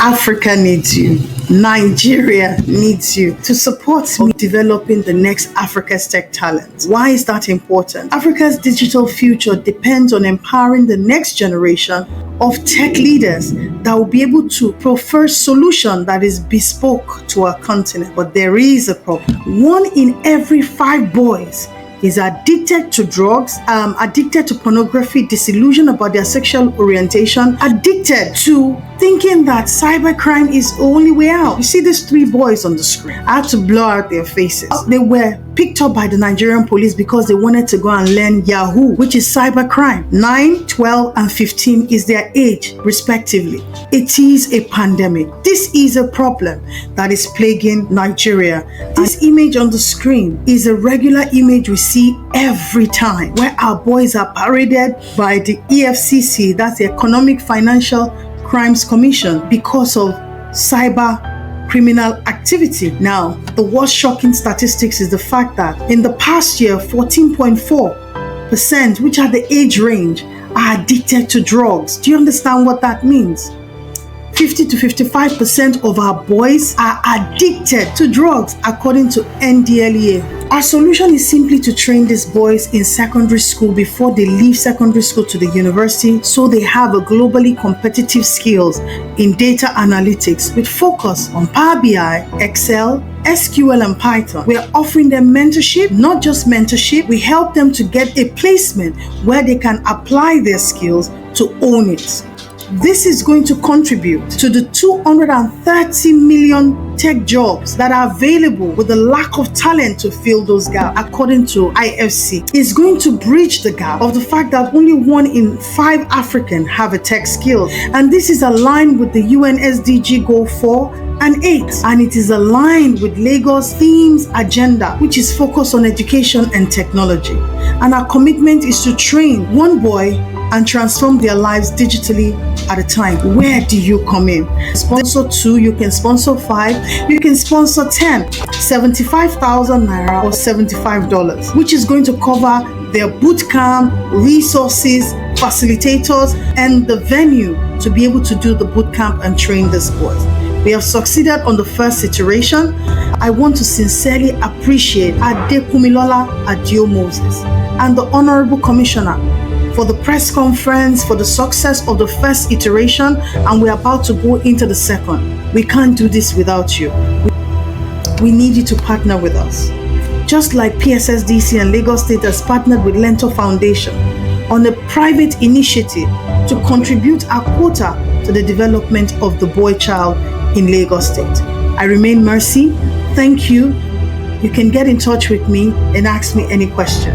Africa needs you. Nigeria needs you to support me developing the next Africa's tech talent. Why is that important? Africa's digital future depends on empowering the next generation of tech leaders that will be able to prefer solution that is bespoke to our continent. But there is a problem. 1 in every 5 boys is addicted to drugs, addicted to pornography, disillusioned about their sexual orientation, addicted to thinking that cybercrime is the only way out. You see these 3 boys on the screen. I had to blur out their faces. They were picked up by the Nigerian police because they wanted to go and learn Yahoo, which is cybercrime. 9, 12, and 15 is their age, respectively. It is a pandemic. This is a problem that is plaguing Nigeria. This image on the screen is a regular image we see every time, where our boys are paraded by the EFCC, that's the Economic Financial Crimes Commission, because of cyber criminal activity. Now, the worst shocking statistics is the fact that in the past year, 14.4%, which are the age range, are addicted to drugs. Do you understand what that means? 50 to 55% of our boys are addicted to drugs, according to NDLEA. Our solution is simply to train these boys in secondary school before they leave secondary school to the university, so they have a globally competitive skills in data analytics with focus on Power BI, Excel, SQL, and Python. We are offering them mentorship, not just mentorship. We help them to get a placement where they can apply their skills to own it. This is going to contribute to the 230 million tech jobs that are available with the lack of talent to fill those gaps, according to IFC. It's going to bridge the gap of the fact that only 1 in 5 Africans have a tech skill. And this is aligned with the UN SDG Goal 4 and 8. And it is aligned with Lagos Themes Agenda, which is focused on education and technology. And our commitment is to train 1 boy and transform their lives digitally at a time. Where do you come in? Sponsor 2, you can sponsor 5, you can sponsor 10, 75,000 naira or $75, which is going to cover their bootcamp, resources, facilitators, and the venue to be able to do the bootcamp and train these boys. We have succeeded on the first iteration. I want to sincerely appreciate Adekumilola Adio Moses and the Honorable Commissioner for the press conference, for the success of the first iteration, and we're about to go into the second. We can't do this without you. We need you to partner with us. Just like PSSDC and Lagos State has partnered with LEARNTOR Foundation on a private initiative to contribute our quota to the development of the boy child in Lagos State. I remain Mercy. Thank you. You can get in touch with me and ask me any question.